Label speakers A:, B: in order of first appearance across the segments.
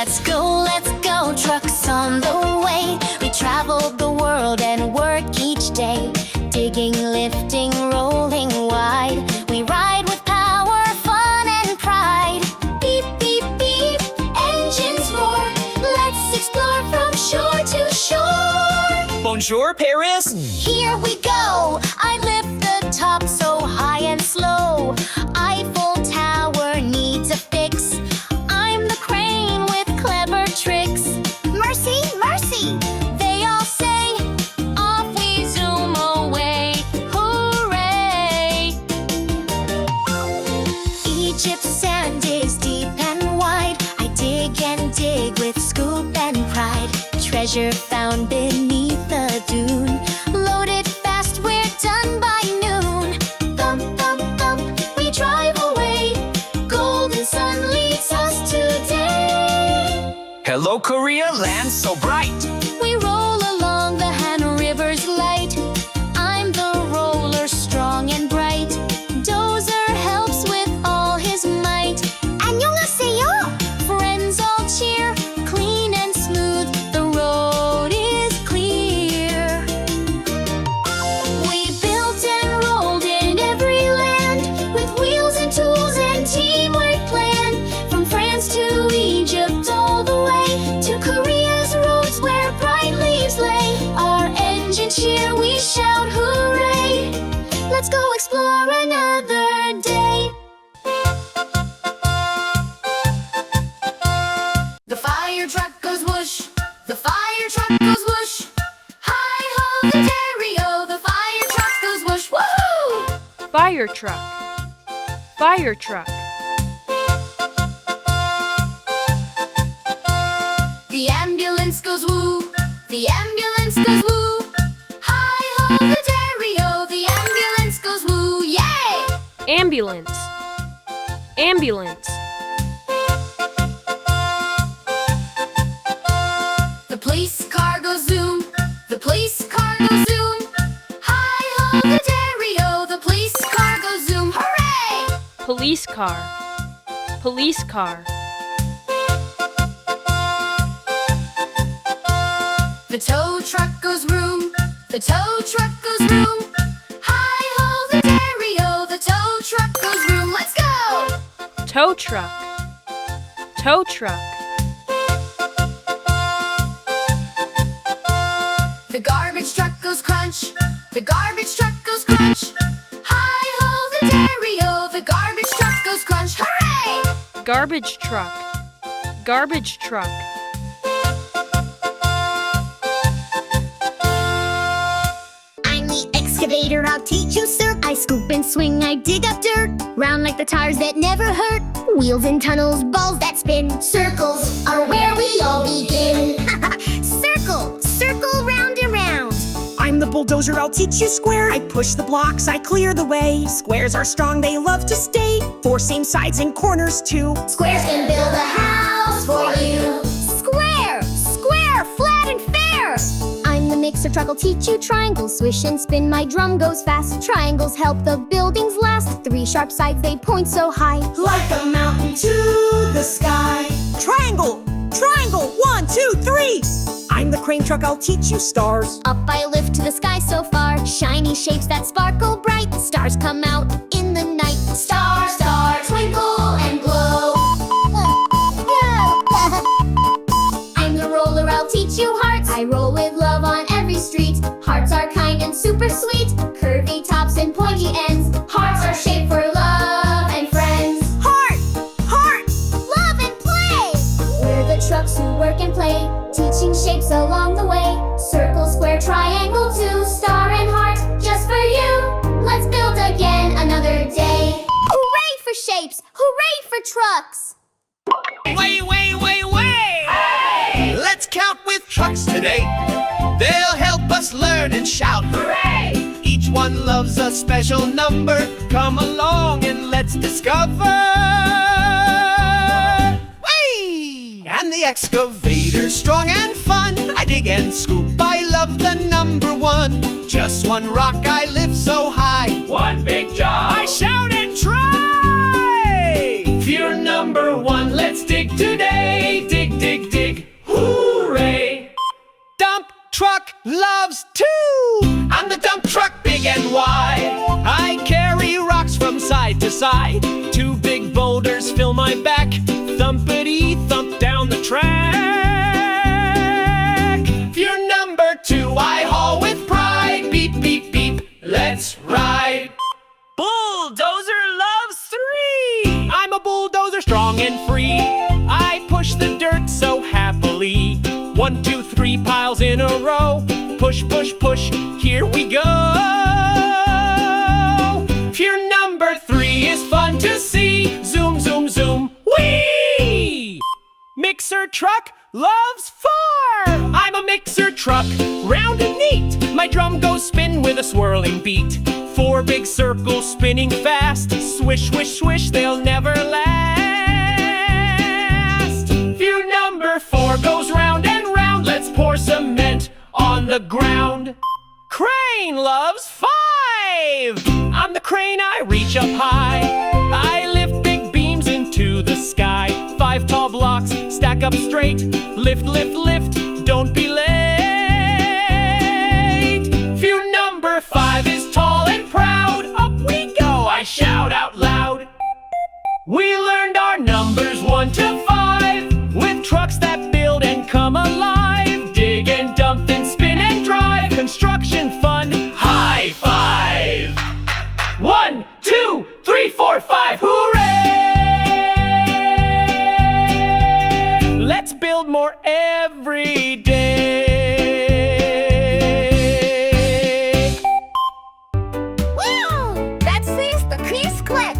A: let's go, trucks on the way. We travel the world and work each day. Digging, lifting, rolling wide. We ride with power, fun and pride. Beep, beep, beep, engines roar. Let's explore from shore to shore.
B: Bonjour, Paris!
A: Here we go! I lift the top so high and slow. Eiffel Tower needs a fix. I'm the crane with clever tricks. Mercy, mercy, they all say. Off we zoom away. Hooray! Egypt's sand is deep and wide. I dig and dig with scoop and pride. Treasure found beneath the dune. Loaded fast, we're done by noon. Thump, thump, thump, we drive away. Golden sun leads us today.
B: Hello, Korea, land so bright.
A: We roll along the Han River's light. I'm the roller, strong and bright. Dozer helps with all his might. 안녕하세요! Friends all cheer. Clean and smooth, the road is clear. We built and rolled in every land, with wheels and tools and teamwork plan. From France to Egypt all the way, to Korea's roads where bright leaves lay. Our engines cheer, we shout hooray. Let's go explore another day. The fire truck goes whoosh, the fire truck goes whoosh. Hi-ho, the dairy-o, the fire truck goes whoosh, woohoo!
C: Fire truck. Fire truck.
A: The ambulance goes woo, the ambulance goes woo. Hi-ho, the dairy-o, the ambulance goes woo, yay!
C: Ambulance. Ambulance.
A: The police car goes zoom, the police car goes zoom. Hi-ho, the dairy-o, the police car goes zoom, hooray!
C: Police car. Police car.
A: The tow truck goes room, the tow truck goes room. Hi-ho, the dairy-o, the tow truck goes room, let's go!
C: Tow truck. Tow truck.
A: The garbage truck goes crunch, the garbage truck goes crunch. Hi-ho, the dairy-o, the garbage truck goes crunch, hooray!
C: Garbage truck. Garbage truck.
A: I'm the excavator, I'll teach you, sir. I scoop and swing, I dig up dirt. Round like the tires that never hurt. Wheels in tunnels, balls that spin. Circles are where we all begin. Circle, circle, round and round.
D: I'm the bulldozer, I'll teach you square. I push the blocks, I clear the way. Squares are strong, they love to stay. Four same sides and corners too.
A: Squares can build a house for you. Square, square, flat and fair. I'm the mixer truck, I'll teach you triangles. Swish and spin, my drum goes fast. Triangles help the buildings last. Three sharp sides, they point so high.
D: Like a mountain to the sky. Triangle, triangle, 1, 2, 3. I'm the crane truck, I'll teach you stars.
A: Up I lift to the sky so far. Shiny shapes that sparkle bright. Stars come out in the night. Star, star, twinkle and glow. I'm the roller, I'll teach you hearts. I roll with love on every street. Hearts are kind and super sweet. Curvy tops and pointy ends. Hearts are shaped for love and friends.
D: Heart, heart.
A: Love and play. We're the trucks who work and play, teaching shapes along the way. Circle, square, triangle, two, star and heart, just for you. Let's build again another day. Hooray for shapes! Hooray for trucks!
B: Way, way, way, way! Hey! Let's count with trucks today. They'll help us learn and shout hooray! Each one loves a special number. Come along and let's discover. Way! And the excavator, strong and fun. I dig and scoop, I love the number one. Just one rock I lift so high. One big job I shout and try. If you're number one, let's dig today. Dig, dig, track. If you're number 2, I haul with pride. Beep, beep, beep, let's ride.
E: Bulldozer loves 3.
B: I'm a bulldozer, strong and free. I push the dirt so happily. 1, 2, 3 piles in a row. Push, push, push, here we go. If your number 3 is fun to see. Zoom, zoom, zoom, whee! Mixer truck loves 4. I'm a mixer truck, round and neat. My drum goes spin with a swirling beat. 4 big circles spinning fast. Swish, swish, swish, they'll never last. If your number 4 goes round and round, let's pour cement on the ground. Crane loves 5. I'm the crane, I reach up high. I lift big beams into the sky. 5 tall blocks stack up straight. Lift, lift, lift, don't be late. If your number 5 is tall and proud, up we go, I shout out loud. We learned our numbers 1 to 5 with trucks that build and come alive. Dig and dump and spin and drive. Construction fun, high five. 1, 2, 3, 4, 5, hooray! Let's build more every day.
A: Wow! That sees the keys click.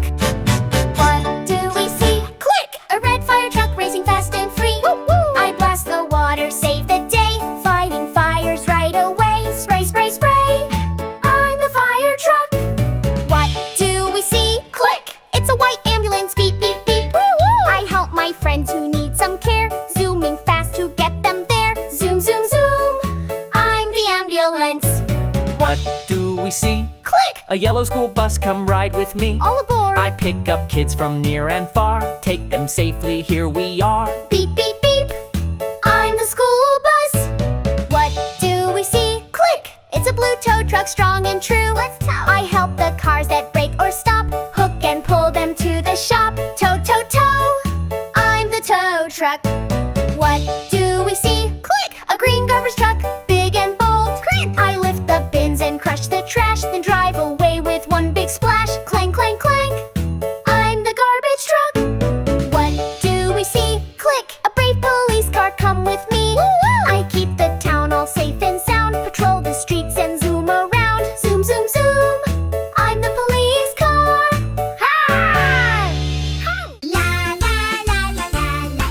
A: What do we see? Click! A red fire truck racing fast and free. Woo woo! I blast the water, save the day. Fighting fires right away. Spray, spray, spray. I'm the fire truck. What do we see? Click! It's a white ambulance. Beep, beep, beep. Woo woo! I help my friends who need some care. Zooming fast to get them there. Zoom, zoom, zoom. I'm the ambulance.
E: What do we see?
A: Click!
E: A yellow school bus, come ride with me.
A: All aboard.
E: I pick up kids from near and far. Take them safely, here we are.
A: Beep, beep, beep. I'm the school bus. What do we see? Click! It's a blue tow truck, strong and true. Let's tow. I help the cars that break or stop. Hook and pull them to the shop. Tow, tow, tow. I'm the tow truck. What do we see? Click! A green garbage truck, big and bold. Green. I lift the bins and crush the trash, then drive away with one big splash. Clang, clang, clank. I'm the garbage truck. What do we see? Click! A brave police car, come with me. Woo woo! I keep the town all safe and sound. Patrol the streets and zoom around. Zoom, zoom, zoom. I'm the police car. Ha! La la la la la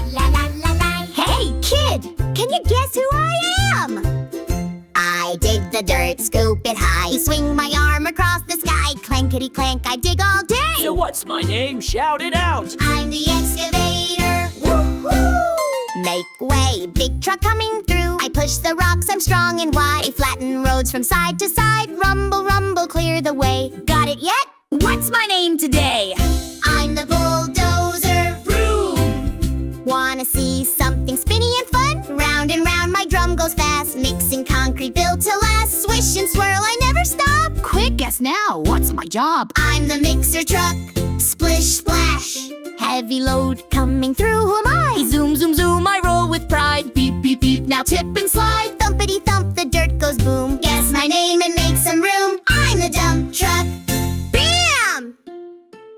A: la la la la. Hey kid, can you guess who I am? I dig the dirt, scoop it high, swing my arm across the sky. Clankety clank, I dig all day.
E: So what's my name? Shout it out.
A: I'm the excavator. Woo-hoo! Make way, big truck coming through. I push the rocks, I'm strong and wide. I flatten roads from side to side. Rumble, rumble, clear the way. Got it yet? What's my name today? I'm the bulldozer. Vroom! Wanna see something spinny and fun? Round and round, my drum goes fast. Mixing concrete built to last. Swish and swirl, I never stop.
F: Quick, guess now. What's my job?
A: I'm the mixer truck. Splish, splash. Heavy load coming through, who am I?
F: Zoom, zoom, zoom, I roll with pride. Beep, beep, beep.
A: Now tip and slide, thumpity thump, the dirt goes boom. Guess my name and make some room. I'm the dump truck. Bam!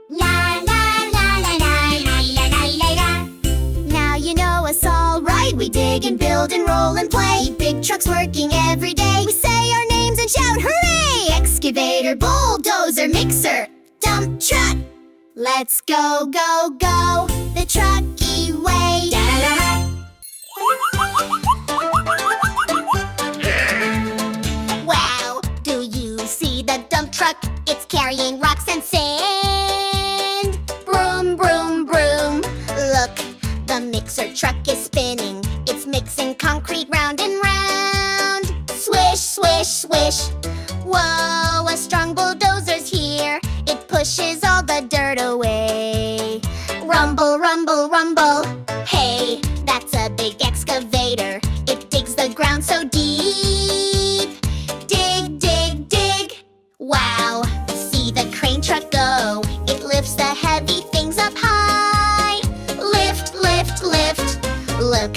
A: La la la la la la la la la la. Now you know us all right. We dig and build and roll and play. Big trucks working every day. We say our names and shout hooray! Excavator, bulldozer, mixer, dump truck. Let's go, go, go, the trucky way. Da-da-da. Wow, do you see the dump truck? It's carrying rocks and sand. Broom, broom, broom. Look, the mixer truck is spinning. It's mixing concrete round and round. Swish, swish, swish. Whoa, a strong bulldozer's here. It pushes all the dirt away. Rumble, rumble, rumble. Hey, that's a big excavator. It digs the ground so deep. Dig, dig, dig. Wow, see the crane truck go. It lifts the heavy things up high. Lift, lift, lift. Look,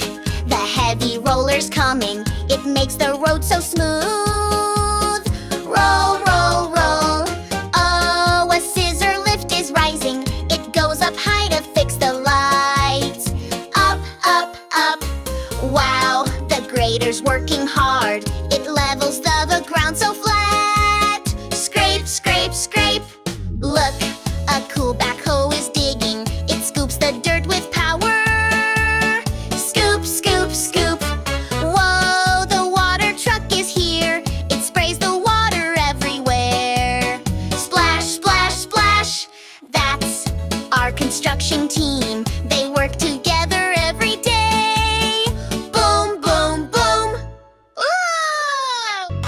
A: the heavy roller's coming. It makes the road so smooth. Roll, roll, roll. Oh, a scissor lift is rising. It goes up high to fix the lights. Up, up, up. Wow, the grader's working hard. It levels the ground so flat. Scrape, scrape, scrape. Look, a cool backhoe is digging. It scoops the dirt with power. Scoop, scoop, scoop. Whoa, the water truck is here. It sprays the water everywhere. Splash, splash, splash. That's our construction team. They work together every day. Boom, boom, boom. Ooh!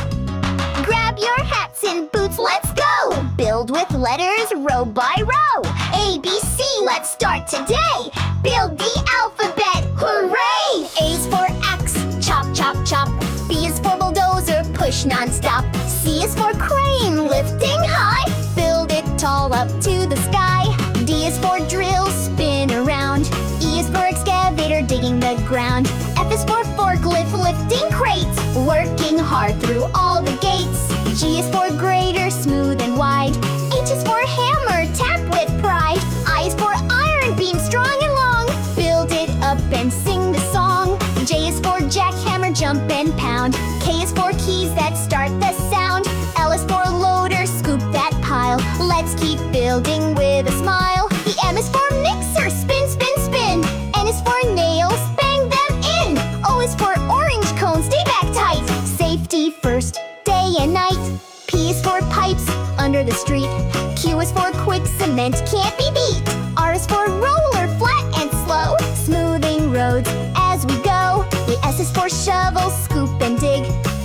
A: Grab your hats and boots, let's go! Build with letters row by row. A, B, C, let's start today. Build the alphabet, hooray! A's for axe, chop, chop, chop. B is for bulldozer, push non-stop. C is for crane, lifting high. Build it tall up to the sky. D is for drill, spin around. E is for excavator, digging the ground. F is for forklift, lifting crates. Working hard through all the gates. G is for grader, smooth and wide. H is for hammer, tap with pride. I is for iron beam, strong and long. Build it up and sing the song. J is for jackhammer, jump and pound. K is for keys that start the sound. L is for loader, scoop that pile. Let's keep building with a smile. The M is for mixer, spin, spin, spin. N is for nails, bang them in. O is for orange cone, stay back tight. Safety first, day and night. P is for pipes under the street. Q is for quick cement, can't be beat. R is for roller, flat and slow. Smoothing roads as we go. The S is for shovel, scoop and dig.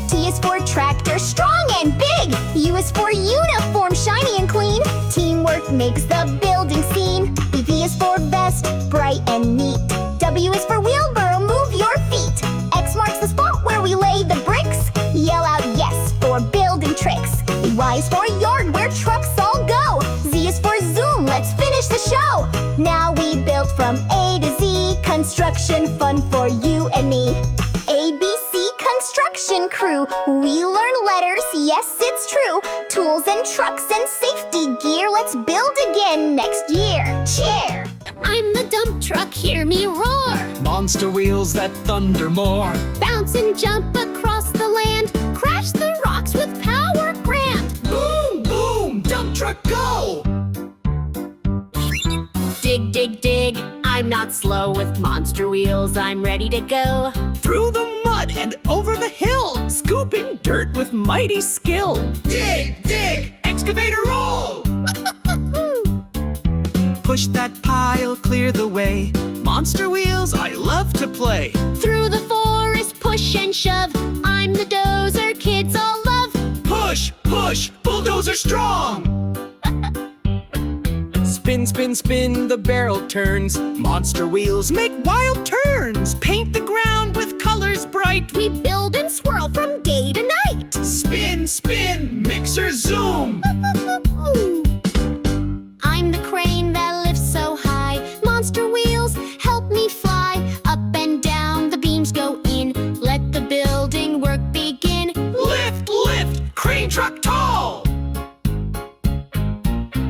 A: T is for tractor, strong and big. U is for uniform, shiny and clean. Teamwork makes the building scene. V is for vest, bright and neat. W is for wheelbarrow, move your feet. X marks the spot where we lay the bricks. Yell out yes for building tricks. Y is for yard where trucks all go. Z is for zoom, let's finish the show. Now we build from A to Z. Construction fun for you and me. ABC construction crew. We learn letters, yes it's true. Tools and trucks and safety gear. Let's build again next year. Cheer! I'm the dump truck, hear me roar.
E: Monster wheels that thunder more.
A: Bounce and jump across the land. Crash the rocks with power grand.
B: Boom, boom, dump truck go!
F: Dig, dig, dig. I'm not slow with monster wheels. I'm ready to go.
E: Through the mud and over the hill, scooping dirt with mighty skill.
B: Dig, dig, excavator roll!
E: Push that pile, clear the way. Monster wheels, I love to play.
A: Through the forest, push and shove. I'm the dozer kids all love.
B: Push, push, bulldozer strong!
E: Spin, spin, spin, the barrel turns. Monster wheels make wild turns. Paint the ground with colors bright.
A: We build and swirl from day to night.
B: Spin, spin, mixer zoom!
A: I'm the crane that lifts so high. Monster wheels help me fly. Up and down the beams go in. Let the building work begin.
B: Lift, lift, crane truck tall!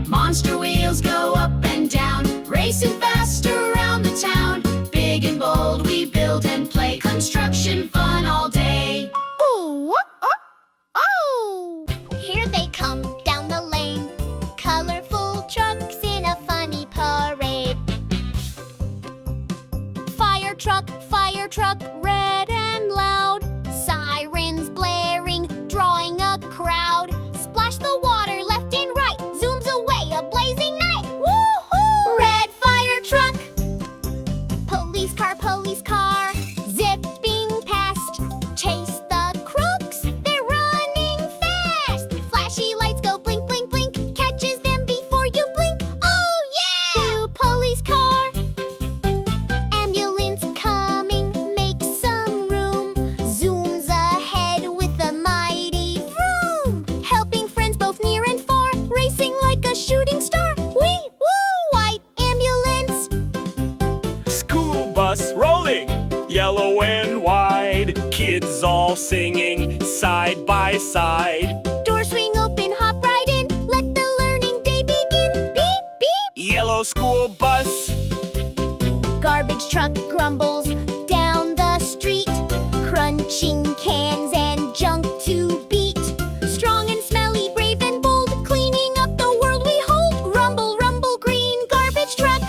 F: Monster wheels go up and down, racing fast around the town. Big and bold, we build and play. Construction fun all day.
A: Ooh, oh! Here they come down the lane. Colorful trucks in a funny parade. Fire truck, red and loud. Sirens blaring, drawing a crowd. Splash the water left and right. Zooms away, a blazing night. Woo-hoo! Red fire truck. Police car. Zipping past. Chase the crooks. They're running fast. Flashy lights go blink, blink, blink. Catches them before you blink. Oh yeah! New police car. Ambulance coming. Make some room.
E: yellow and wide. Kids all singing side by side.
A: Doors swing open, hop right in. Let the learning day begin. Beep, beep.
E: Yellow school bus,
A: Garbage truck grumbles down the street, crunching cans and junk to beat. Strong and smelly, brave and bold, cleaning up the world we hold. Rumble, rumble, green garbage truck.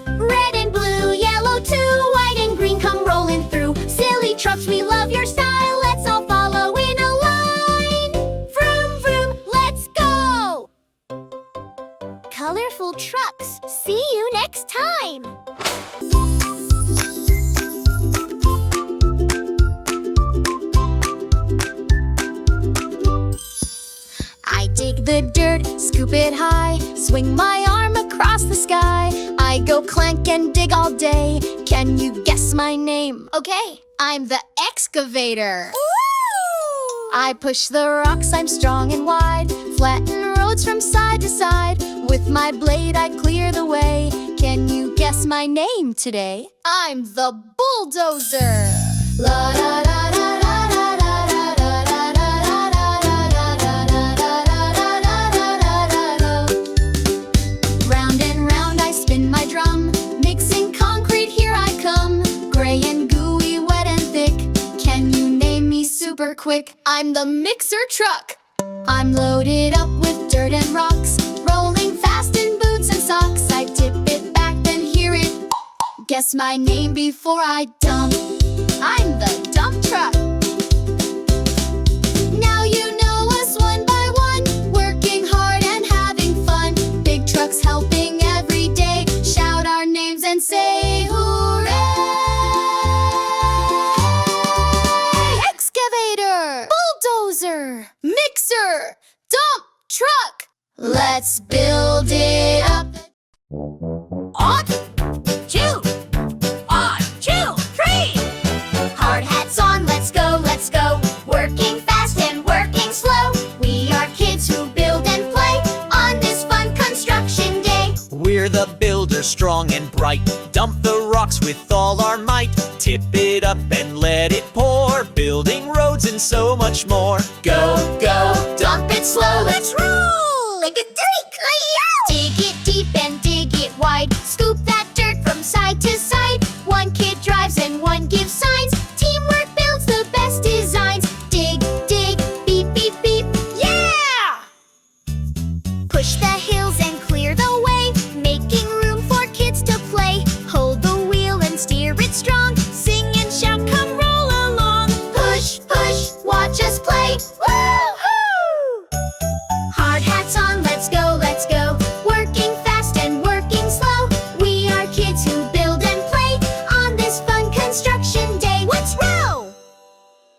A: Red and blue, yellow too, white and green come rolling through. Silly trucks, we love your style. Let's all follow in a line. Vroom, vroom, let's go. Colorful trucks. See you next time. I dig the dirt, scoop it high, swing my arm across the sky. I go clank and dig all day. Can you guess my name? Okay, I'm the Excavator. I push the rocks, I'm strong and wide, flatten roads from side to side. With my blade I clear the way. Can you guess my name today? I'm the Bulldozer. La da da da da da da da da da da. Round and round I spin my drum, mixing concrete, here I come. Gray and gooey, wet and thick. Can you name me super quick? I'm the mixer truck. I'm loaded up with dirt and rocks, rolling fast in boots and socks. I tip it back, then hear it. Guess my name before I dump. I'm the dump truck. Now you know us one by one, working hard and having fun. Big trucks helping every day. Shout our names and say hooray! Excavator, bulldozer, mixer, dump truck. Let's build it up. On, two, on, two, three. Hard hats on, let's go, let's go. Working fast and working slow. We are kids who build and play on this fun construction day.
B: We're the builders, strong and bright. Dump the rocks with all our might. Tip it up and let it pour. Building roads and so much more. Go, go,
A: Dump it slow, let's roll. Like a dig it deep and dig it wide. Scoop that dirt from side to side. One kid drives and one gives signs. Teamwork builds the best designs. Dig, dig, beep, beep, beep. Yeah! Push the hills and clear the way, making room for kids to play. Hold the wheel and steer it strong. Sing and shout, come roll along. Push, push, watch us play. Woo-hoo! Hard hats on, let's go, let's go. Working fast and working slow. We are kids who build and play on this fun construction day. Let's row!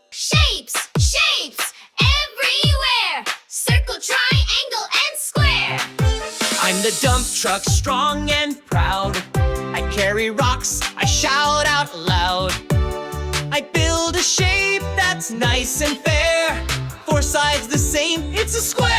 A: Shapes, shapes, everywhere. Circle, triangle, and square.
B: I'm the dump truck, strong and proud. I carry rocks, I shout out loud. I build a shape that's nice and fair. Four sides the same, it's a square.